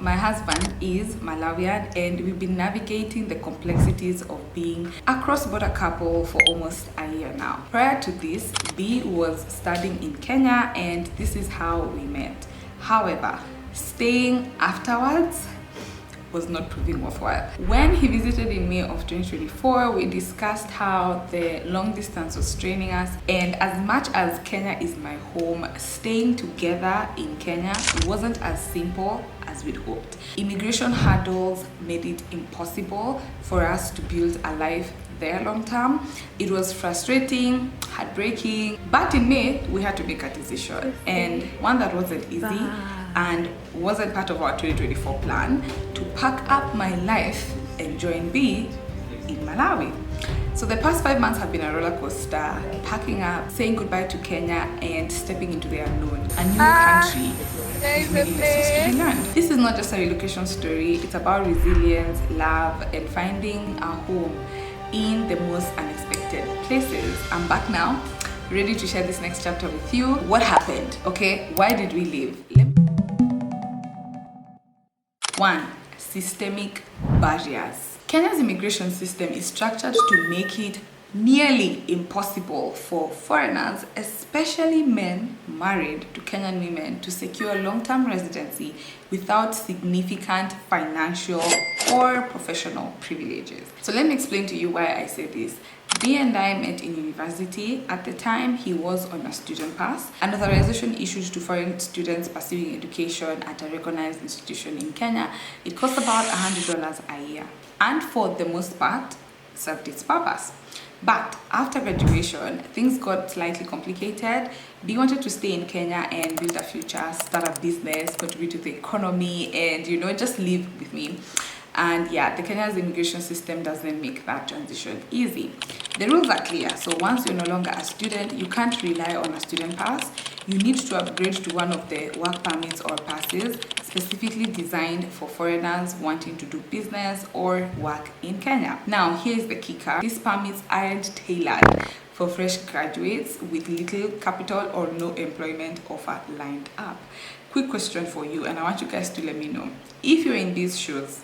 My husband is Malawian and we've been navigating the complexities of being a cross-border couple for almost a year now. Prior to this, B was studying in Kenya and this is how we met. However, staying afterwards was not proving worthwhile. When he visited in May of 2024, we discussed how the long distance was straining us, and as much as Kenya is my home, staying together in Kenya wasn't as simple as we'd hoped. Immigration hurdles made it impossible for us to build a life there long term. It was frustrating, heartbreaking, but in May we had to make a decision, and one that wasn't easy and wasn't part of our 2024 plan, to pack up my life and join B in Malawi. So the past 5 months have been a roller coaster, packing up, saying goodbye to Kenya and stepping into the unknown, a new country with many lessons to be learned. This is not just a relocation story, it's about resilience, love, and finding a home in the most unexpected places. I'm back now, ready to share this next chapter with you. What happened? Okay, why did we leave? 1. Systemic barriers. Kenya's immigration system is structured to make it nearly impossible for foreigners, especially men married to Kenyan women, to secure long-term residency without significant financial or professional privileges. So let me explain to you why I say this. B and I met in university. At the time, he was on a student pass, an authorization issued to foreign students pursuing education at a recognized institution in Kenya. It cost about $100 a year, and for the most part, served its purpose. But after graduation, things got slightly complicated. B wanted to stay in Kenya and build a future, start a business, contribute to the economy, and just live with me. And yeah, the Kenya's immigration system doesn't make that transition easy. The rules are clear. So once you're no longer a student, you can't rely on a student pass. You need to upgrade to one of the work permits or passes specifically designed for foreigners wanting to do business or work in Kenya. Now, here's the kicker. These permits aren't tailored for fresh graduates with little capital or no employment offer lined up. Quick question for you, and I want you guys to let me know. If you're in these shoes,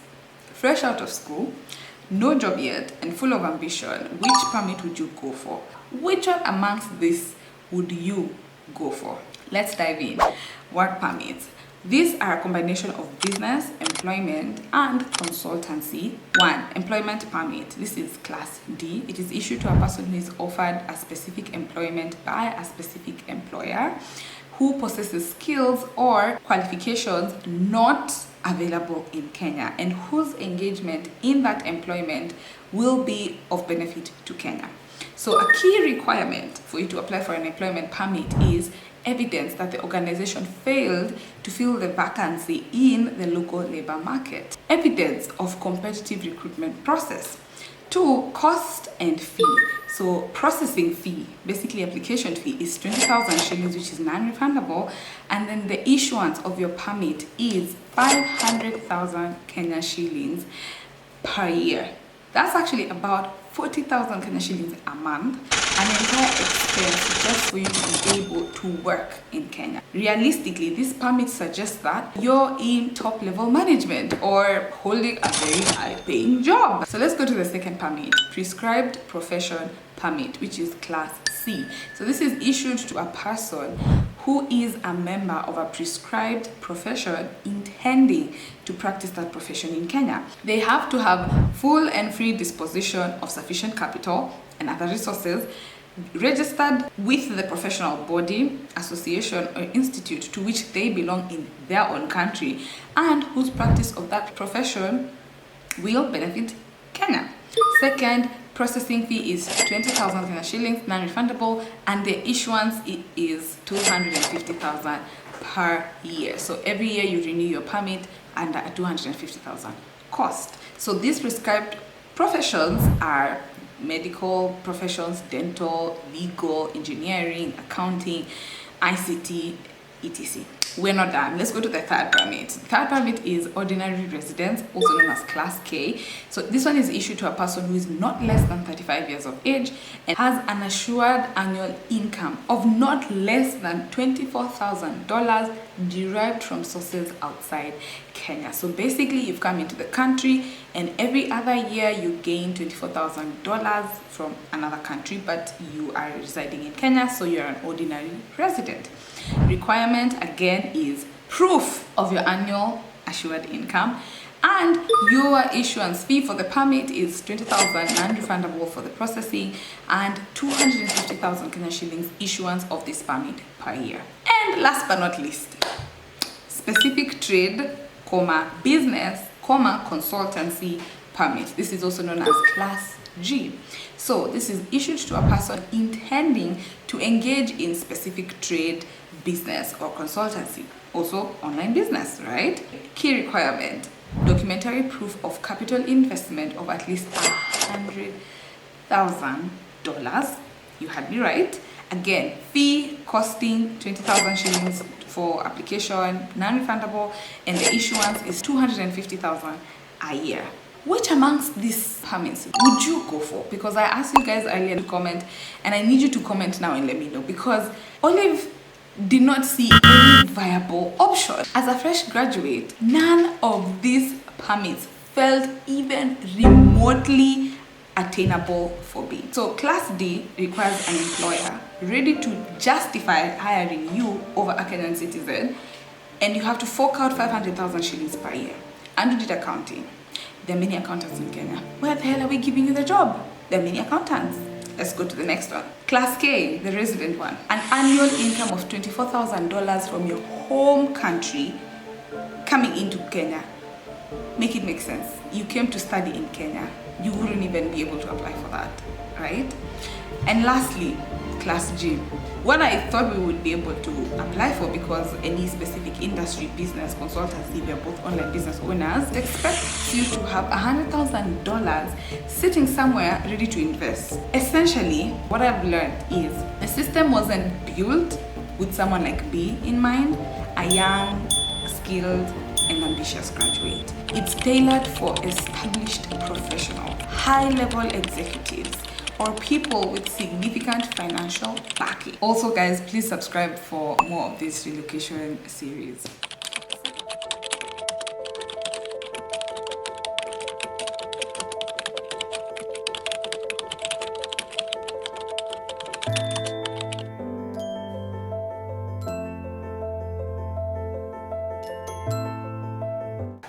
fresh out of school, no job yet, and full of ambition, which permit would you go for? Which one amongst this would you go for? Let's dive in. Work permits. These are a combination of business, employment, and consultancy. 1. Employment permit. This is class D. It is issued to a person who is offered a specific employment by a specific employer who possesses skills or qualifications not available in Kenya and whose engagement in that employment will be of benefit to Kenya. So a key requirement for you to apply for an employment permit is evidence that the organization failed to fill the vacancy in the local labor market. Evidence of competitive recruitment process. 2. Cost and fee. So processing fee, basically application fee, is 20,000 shillings, which is non-refundable, and then the issuance of your permit is 500,000 Kenya shillings per year. That's actually about 40,000 Kenya shillings a month, an entire expense just for you to be able to work in Kenya. Realistically, this permit suggests that you're in top level management or holding a very high paying job. So let's go to the second permit, prescribed profession permit, which is class C. So this is issued to a person who is a member of a prescribed profession intending to practice that profession in Kenya. They have to have full and free disposition of sufficient capital and other resources, registered with the professional body, association, or institute to which they belong in their own country, and whose practice of that profession will benefit Kenya. Second, processing fee is 20,000 Kenya shillings, non-refundable, and the issuance is 250,000 per year. So every year you renew your permit under a 250,000 cost. So these prescribed professions are medical professions, dental, legal, engineering, accounting, ICT, etc. We're not done. Let's go to the third permit. The third permit is ordinary residence, also known as Class K. So this one is issued to a person who is not less than 35 years of age and has an assured annual income of not less than $24,000 derived from sources outside Kenya. So basically, you've come into the country and every other year you gain $24,000 from another country, but you are residing in Kenya, so you're an ordinary resident. Requirement again is proof of your annual assured income, and your issuance fee for the permit is 20,000 non-refundable for the processing and 250,000 Kenyan shillings issuance of this permit per year. And last but not least, specific trade, business, consultancy permit. This is also known as Class G. So this is issued to a person intending to engage in specific trade, business or consultancy, also online business, right? Key requirement: documentary proof of capital investment of at least $100,000. You had me right. Again, fee costing 20,000 shillings for application, non-refundable, and the issuance is 250,000 a year. Which amongst these permits would you go for? Because I asked you guys earlier to comment, and I need you to comment now and let me know, because Olive did not see any viable option. As a fresh graduate, none of these permits felt even remotely attainable for me. So Class D requires an employer ready to justify hiring you over a Kenyan citizen, and you have to fork out 500,000 shillings per year. And you did accounting. There are many accountants in Kenya. Where the hell are we giving you the job? There are many accountants. Let's go to the next one. Class K, the resident one. An annual income of $24,000 from your home country coming into Kenya. Make it make sense. You came to study in Kenya. You wouldn't even be able to apply for that, right? And lastly, Class G. What I thought we would be able to apply for, because any specific industry, business, consultancy, we are both online business owners, expects you to have $100,000 sitting somewhere ready to invest. Essentially, what I've learned is the system wasn't built with someone like me in mind, a young, skilled, and ambitious graduate. It's tailored for established professionals, high-level executives, or people with significant financial backing. Also guys, please subscribe for more of this relocation series.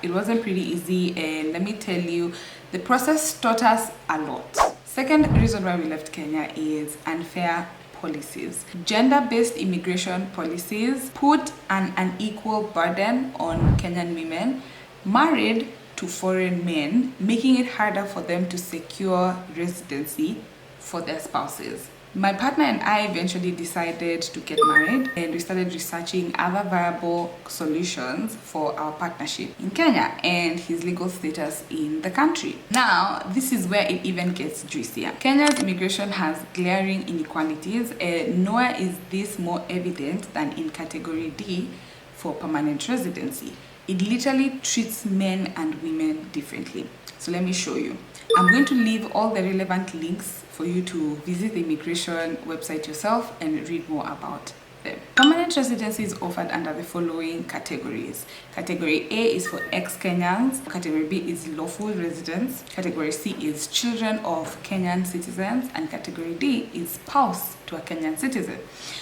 It wasn't pretty easy, and let me tell you, the process taught us a lot. Second reason why we left Kenya is unfair policies. Gender-based immigration policies put an unequal burden on Kenyan women married to foreign men, making it harder for them to secure residency for their spouses. My partner and I eventually decided to get married, and we started researching other viable solutions for our partnership in Kenya and his legal status in the country. Now, this is where it even gets juicier. Kenya's immigration has glaring inequalities, and nowhere is this more evident than in Category D for permanent residency. It literally treats men and women differently. So let me show you. I'm going to leave all the relevant links for you to visit the immigration website yourself and read more about them. Permanent residency is offered under the following categories. Category A is for ex-Kenyans. Category B is lawful residents. Category C is children of Kenyan citizens. And Category D is spouse to a Kenyan citizen.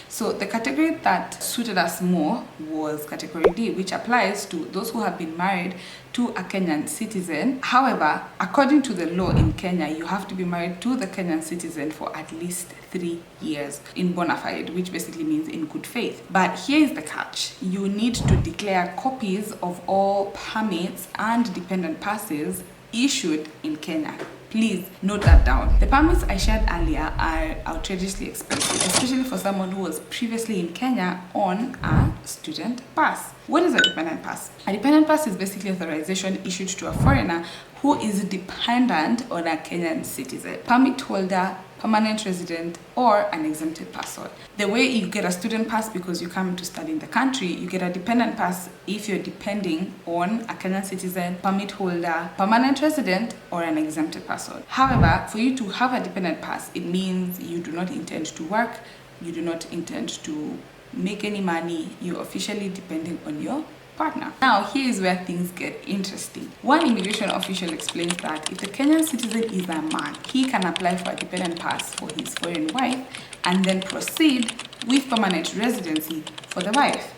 So the category that suited us more was Category D, which applies to those who have been married to a Kenyan citizen. However, according to the law in Kenya, you have to be married to the Kenyan citizen for at least 3 years in bona fide, which basically means in good faith. But here is the catch. You need to declare copies of all permits and dependent passes issued in Kenya. Please note that down. The permits I shared earlier are outrageously expensive, especially for someone who was previously in Kenya on a student pass. What is a dependent pass? A dependent pass is basically authorization issued to a foreigner who is dependent on a Kenyan citizen. Permit holder, permanent resident, or an exempted person. The way you get a student pass because you come to study in the country, you get a dependent pass if you're depending on a Kenyan citizen, permit holder, permanent resident, or an exempted person. However, for you to have a dependent pass, it means you do not intend to work, you do not intend to make any money, you're officially depending on your partner. Now, here is where things get interesting. One immigration official explains that if the Kenyan citizen is a man, he can apply for a dependent pass for his foreign wife and then proceed with permanent residency for the wife.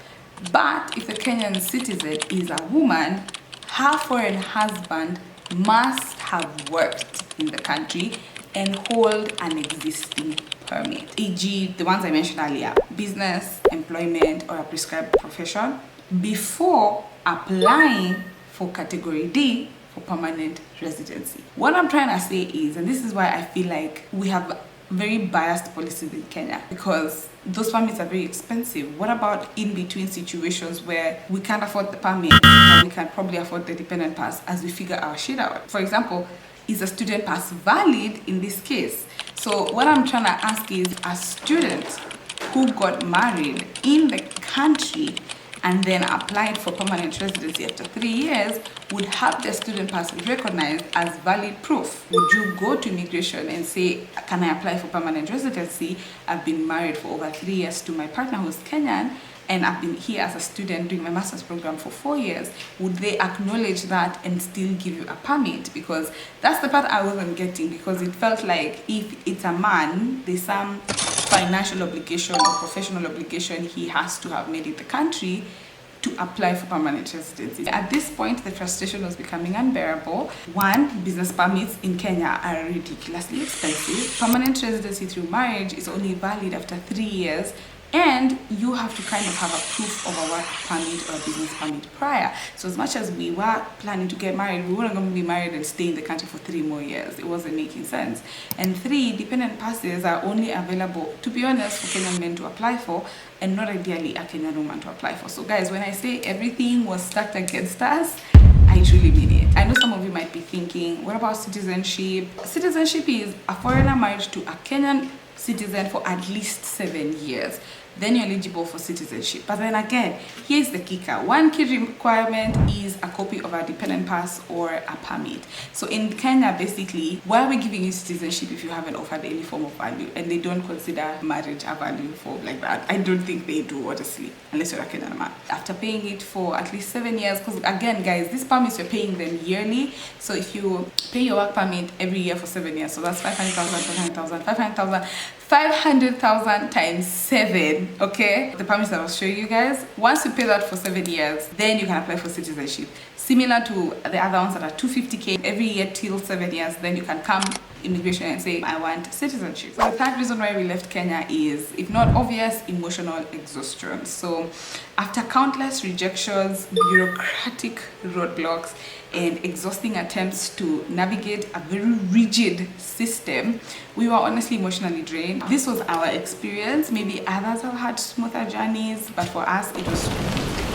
But if the Kenyan citizen is a woman, her foreign husband must have worked in the country and hold an existing permit, e.g. the ones I mentioned earlier, business, employment, or a prescribed profession, before applying for category D for permanent residency. What I'm trying to say is, and this is why I feel like we have very biased policies in Kenya, because those permits are very expensive. What about in between situations where we can't afford the permit but we can probably afford the dependent pass as we figure our shit out? For example, is a student pass valid in this case? So what I'm trying to ask is, a student who got married in the country and then applied for permanent residency after 3 years would have their student pass recognized as valid proof. Would you go to immigration and say, can I apply for permanent residency? I've been married for over 3 years to my partner who's Kenyan, and I've been here as a student doing my master's program for 4 years. Would they acknowledge that and still give you a permit? Because that's the part I wasn't getting, because it felt like if it's a man, there's some financial obligation or professional obligation he has to have made in the country to apply for permanent residency. At this point, the frustration was becoming unbearable. One, business permits in Kenya are ridiculously expensive. Permanent residency through marriage is only valid after 3 years, and you have to kind of have a proof of a work permit or a business permit prior. So as much as we were planning to get married, we weren't going to be married and stay in the country for 3 more years. It wasn't making sense. And 3, dependent passes are only available, to be honest, for Kenyan men to apply for, and not ideally a Kenyan woman to apply for. So guys, when I say everything was stacked against us, I truly mean it. I know some of you might be thinking, what about citizenship? Citizenship is a foreigner married to a Kenyan citizen for at least 7 years. Then you're eligible for citizenship. But then again, here's the kicker. One key requirement is a copy of a dependent pass or a permit. So in Kenya, basically, why are we giving you citizenship if you haven't offered any form of value? And they don't consider marriage a value form like that. I don't think they do, honestly, unless you're a Kenyan man. After paying it for at least 7 years, because again, guys, these permits, you're paying them yearly. So if you pay your work permit every year for 7 years, so that's 500,000 times 7, okay? The permits that I was showing you guys. Once you pay that for 7 years, then you can apply for citizenship. Similar to the other ones that are 250K every year till 7 years, then you can come immigration and say, I want citizenship. So the third reason why we left Kenya is, if not obvious, emotional exhaustion. So after countless rejections, bureaucratic roadblocks, and exhausting attempts to navigate a very rigid system, we were honestly emotionally drained. This was our experience. Maybe others have had smoother journeys, but for us, it was,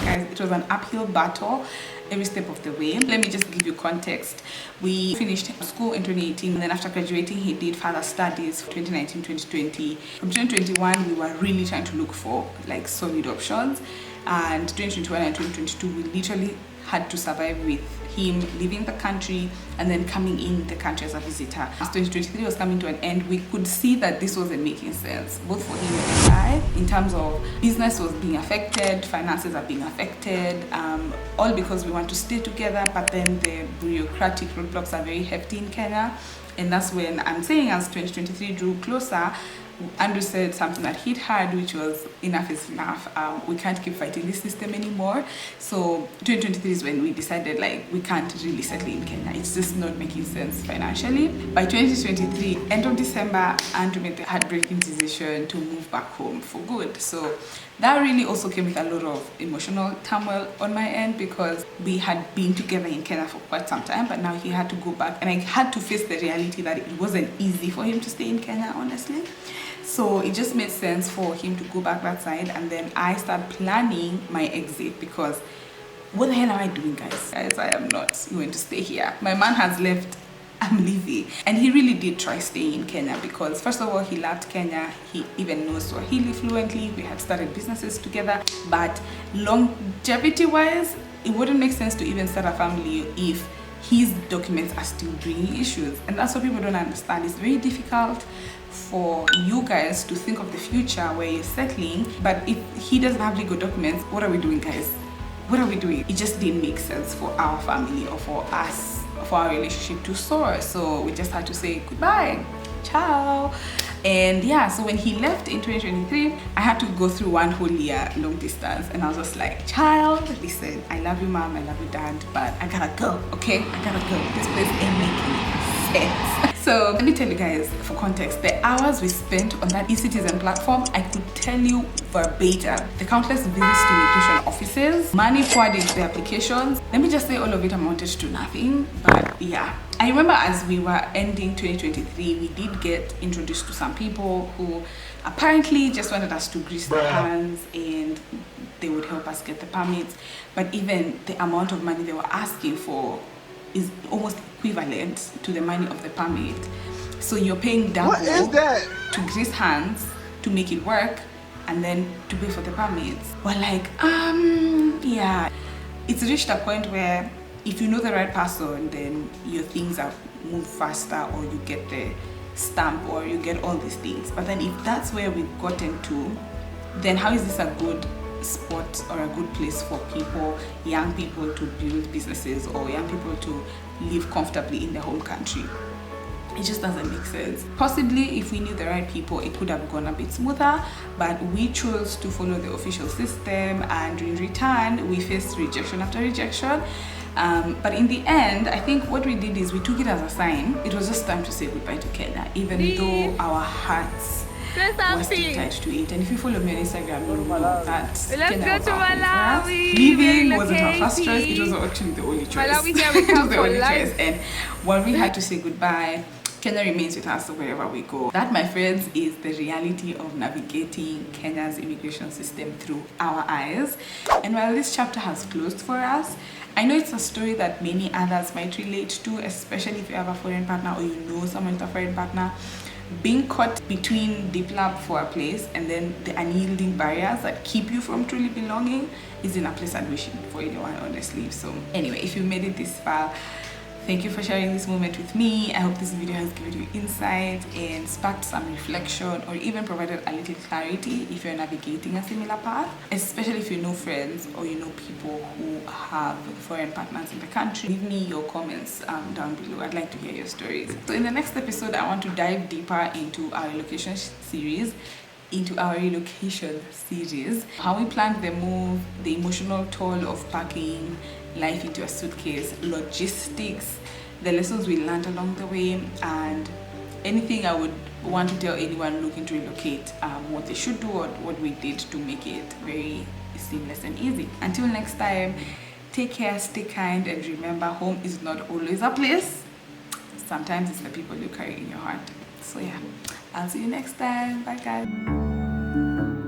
guys, it was an uphill battle every step of the way. Let me just give you context. We finished school in 2018, and then after graduating, he did further studies for 2019-2020. From 2021, we were really trying to look for like solid options, and 2021 and 2022, we literally had to survive with him leaving the country and then coming in the country as a visitor. As 2023 was coming to an end, we could see that this wasn't making sense, both for him and I, in terms of business was being affected, finances are being affected, all because we want to stay together, but then the bureaucratic roadblocks are very hefty in Kenya. And that's when I'm saying, as 2023 drew closer, Andrew said something that he'd heard, which was, enough is enough. We can't keep fighting this system anymore. So 2023 is when we decided, like, we can't really settle in Kenya. It's just not making sense financially. By 2023, end of December, Andrew made the heartbreaking decision to move back home for good. So that really also came with a lot of emotional turmoil on my end, because we had been together in Kenya for quite some time, but now he had to go back, and I had to face the reality that it wasn't easy for him to stay in Kenya, honestly. So it just made sense for him to go back that side, and then I started planning my exit, because what the hell am I doing, guys? Guys, I am not going to stay here. My man has left I'm leaving. And he really did try staying in Kenya because first of all, he loved Kenya. He even knows Swahili fluently. We had started businesses together, but longevity wise, it wouldn't make sense to even start a family if his documents are still bringing issues. And that's what people don't understand. It's very difficult for you guys to think of the future where you're settling, but if he doesn't have legal documents, what are we doing, guys? What are we doing? It just didn't make sense for our family or for us, for our relationship to soar. So we just had to say goodbye, ciao. And yeah, so when he left in 2023, I had to go through one whole year long distance, and I was just like, child, listen, I love you mom, I love you dad, but I gotta go, okay? I gotta go. This place ain't making sense. So let me tell you guys, for context, the hours we spent on that eCitizen platform, I could tell you verbatim. The countless visits to immigration offices, money poured into the applications. Let me just say all of it amounted to nothing, but yeah. I remember as we were ending 2023, we did get introduced to some people who apparently just wanted us to grease their hands and they would help us get the permits. But even the amount of money they were asking for is almost equivalent to the money of the permit. So you're paying double to grease hands to make it work and then to pay for the permits. We're like, yeah. It's reached a point where if you know the right person, then your things are move faster, or you get the stamp, or you get all these things. But then if that's where we've gotten to, then how is this a good spot or a good place for people, young people, to build businesses, or young people to live comfortably in their home country? It just doesn't make sense. Possibly if we knew the right people, it could have gone a bit smoother, but we chose to follow the official system, and in return we faced rejection after rejection. But in the end, I think what we did is we took it as a sign. It was just time to say goodbye to Kenya, even though our hearts were still tied to it. And if you follow me on Instagram, you know that Kenya was our Malawi. Leaving wasn't our first choice. It was actually the only choice. Malawi, here we come for life. And when we had to say goodbye, Kenya remains with us wherever we go. That, my friends, is the reality of navigating Kenya's immigration system through our eyes. And while this chapter has closed for us, I know it's a story that many others might relate to, especially if you have a foreign partner or you know someone with a foreign partner. Being caught between deep love for a place and then the unyielding barriers that keep you from truly belonging isn't a place I'd wish for anyone, honestly. So anyway, if you made it this far, thank you for sharing this moment with me. I hope this video has given you insight and sparked some reflection, or even provided a little clarity if you're navigating a similar path, especially if you know friends or you know people who have foreign partners in the country. Leave me your comments down below. I'd like to hear your stories. So in the next episode, I want to dive deeper into our relocation series, how we planned the move, the emotional toll of packing life into a suitcase, logistics, the lessons we learned along the way, and anything I would want to tell anyone looking to relocate, what they should do or what we did to make it very seamless and easy. Until next time, take care, stay kind, and remember, home is not always a place. Sometimes it's the people you carry in your heart. So yeah, I'll see you next time. Bye guys.